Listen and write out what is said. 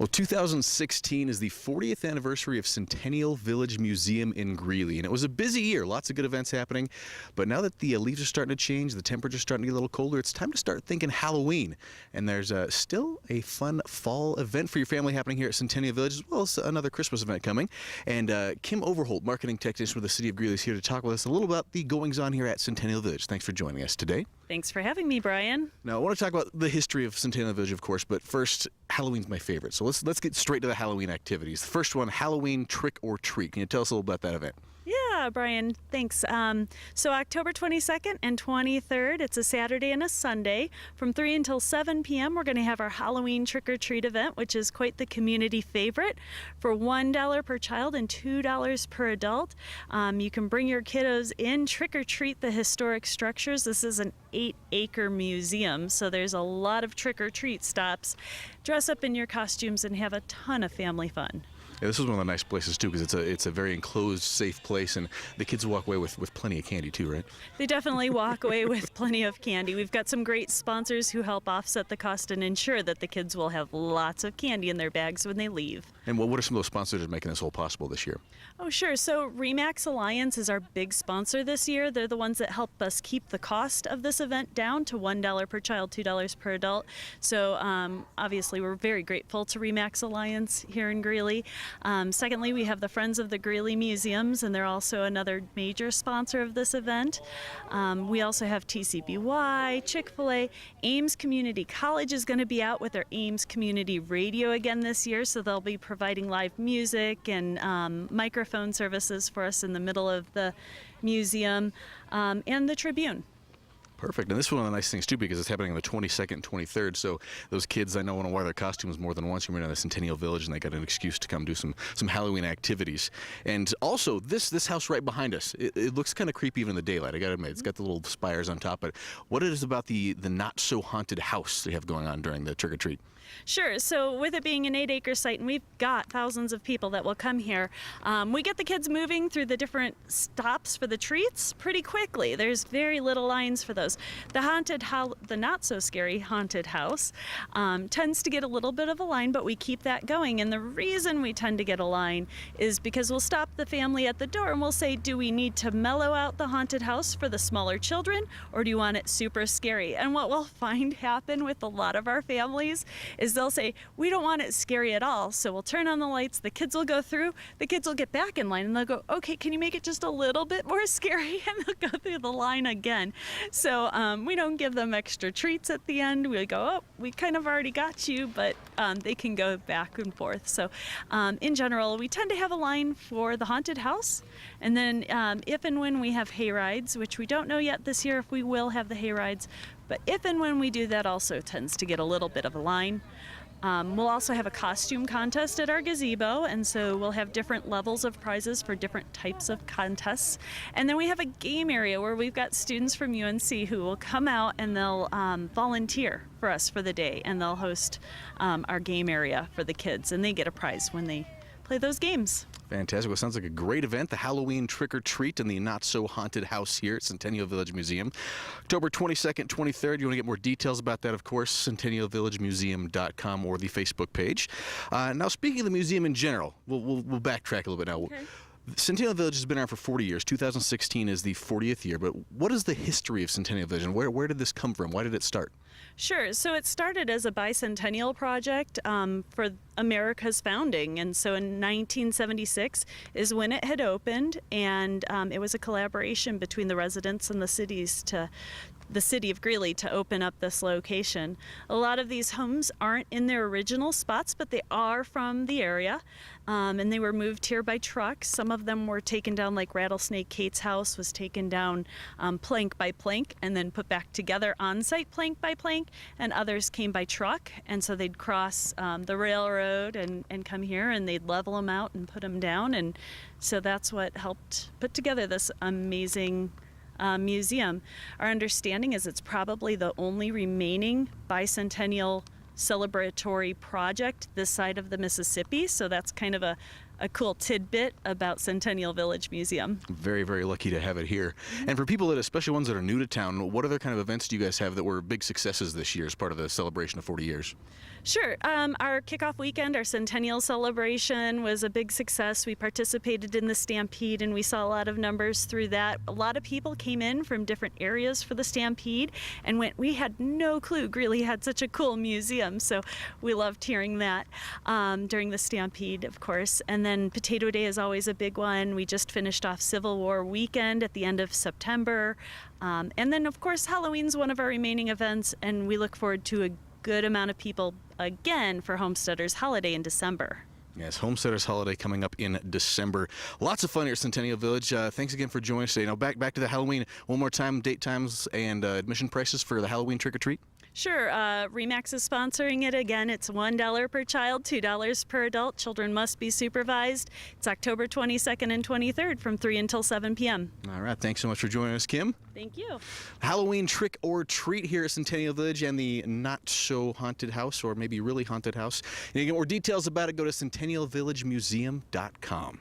Well, 2016 is the 40th anniversary of Centennial Village Museum in Greeley, and it was a busy year. Lots of good events happening, but now that the leaves are starting to change, the temperature's starting to get a little colder, it's time to start thinking Halloween. And there's still a fun fall event for your family happening here at Centennial Village, as well as another Christmas event coming. And Kim Overholt, marketing technician with the City of Greeley, is here to talk with us a little about the goings-on here at Centennial Village. Thanks for joining us today. Thanks for having me, Brian. Now, I want to talk about the history of Centennial Village, of course, but first, Halloween's my favorite. So let's get straight to the Halloween activities. The first one, Halloween Trick or Treat. Can you tell us a little about that event? Yeah, Brian, thanks. So October 22nd and 23rd, it's a Saturday and a Sunday. From 3 until 7 p.m., we're going to have our Halloween Trick or Treat event, which is quite the community favorite. For $1 per child and $2 per adult, you can bring your kiddos in, trick or treat the historic structures. This is an 8-acre museum, so there's a lot of trick or treat stops. Dress up in your costumes and have a ton of family fun. Yeah, this is one of the nice places too, because it's a very enclosed, safe place, and the kids walk away with plenty of candy too, right? They definitely walk away with plenty of candy. We've got some great sponsors who help offset the cost and ensure that the kids will have lots of candy in their bags when they leave. And what are some of those sponsors that are making this all possible this year? Oh, sure. So RE/MAX Alliance is our big sponsor this year. They're the ones that help us keep the cost of this event down to $1 per child, $2 per adult. So obviously we're very grateful to RE/MAX Alliance here in Greeley. Secondly, we have the Friends of the Greeley Museums, and they're also another major sponsor of this event. We also have TCBY, Chick-fil-A. Ames Community College is going to be out with their Ames Community Radio again this year, so they'll be providing live music and microphone services for us in the middle of the museum, and the Tribune. Perfect. And this is one of the nice things, too, because it's happening on the 22nd and 23rd. So those kids, I know, want to wear their costumes more than once. You're in the Centennial Village, and they got an excuse to come do some Halloween activities. And also, this house right behind us, it looks kind of creepy even in the daylight, I got to admit. It's got the little spires on top. But what is about the not-so-haunted house they have going on during the trick-or-treat? Sure. So with it being an 8-acre site, and we've got thousands of people that will come here, we get the kids moving through the different stops for the treats pretty quickly. There's very little lines for those. The not-so-scary haunted house tends to get a little bit of a line, but we keep that going. And the reason we tend to get a line is because we'll stop the family at the door and we'll say, do we need to mellow out the haunted house for the smaller children, or do you want it super scary? And what we'll find happen with a lot of our families is they'll say, we don't want it scary at all. So we'll turn on the lights, the kids will go through, the kids will get back in line, and they'll go, okay, can you make it just a little bit more scary? And they'll go through the line again. So we don't give them extra treats at the end. We go, oh, we kind of already got you, but they can go back and forth. So in general, we tend to have a line for the haunted house. And then if and when we have hay rides, which we don't know yet this year if we will have the hay rides, but if and when we do, that also tends to get a little bit of a line. We'll also have a costume contest at our gazebo, and so we'll have different levels of prizes for different types of contests. And then we have a game area where we've got students from UNC who will come out and they'll volunteer for us for the day, and they'll host our game area for the kids, and they get a prize when they play those games. Fantastic. Well, sounds like a great event, the Halloween Trick or Treat in the not-so-haunted house here at Centennial Village Museum. October 22nd, 23rd. You want to get more details about that, of course, centennialvillagemuseum.com or the Facebook page. Now, speaking of the museum in general, we'll backtrack a little bit now. Okay. Centennial Village has been around for 40 years. 2016 is the 40th year. But what is the history of Centennial Village, and where did this come from? Why did it start? Sure. So it started as a bicentennial project for America's founding. And so in 1976 is when it had opened, and it was a collaboration between the residents and the city of Greeley to open up this location. A lot of these homes aren't in their original spots, but they are from the area, and they were moved here by truck. Some of them were taken down, like Rattlesnake Kate's house was taken down plank by plank and then put back together on site plank by plank, and others came by truck, and so they'd cross the railroad and come here, and they'd level them out and put them down, and so that's what helped put together this amazing museum. Our understanding is it's probably the only remaining bicentennial celebratory project this side of the Mississippi, so that's kind of a cool tidbit about Centennial Village Museum. Very, very lucky to have it here. And for people that, especially ones that are new to town, what other kind of events do you guys have that were big successes this year as part of the celebration of 40 years? Sure. Our kickoff weekend, our Centennial celebration, was a big success. We participated in the Stampede, and we saw a lot of numbers through that. A lot of people came in from different areas for the Stampede and we had no clue Greeley had such a cool museum, so we loved hearing that during the Stampede, of course. And then Potato Day is always a big one. We just finished off Civil War weekend at the end of September. And then, of course, Halloween's one of our remaining events, and we look forward to a good amount of people again for Homesteaders Holiday in December. Yes, Homesteaders Holiday coming up in December. Lots of fun here at Centennial Village. Thanks again for joining us today. Now back to the Halloween one more time, date times and admission prices for the Halloween trick-or-treat. Sure. Remax is sponsoring it again. It's $1 per child, $2 per adult. Children must be supervised. It's October 22nd and 23rd from 3 until 7 p.m. All right. Thanks so much for joining us, Kim. Thank you. Halloween trick or treat here at Centennial Village and the not so haunted house, or maybe really haunted house. And you get more details about it, go to centennialvillagemuseum.com.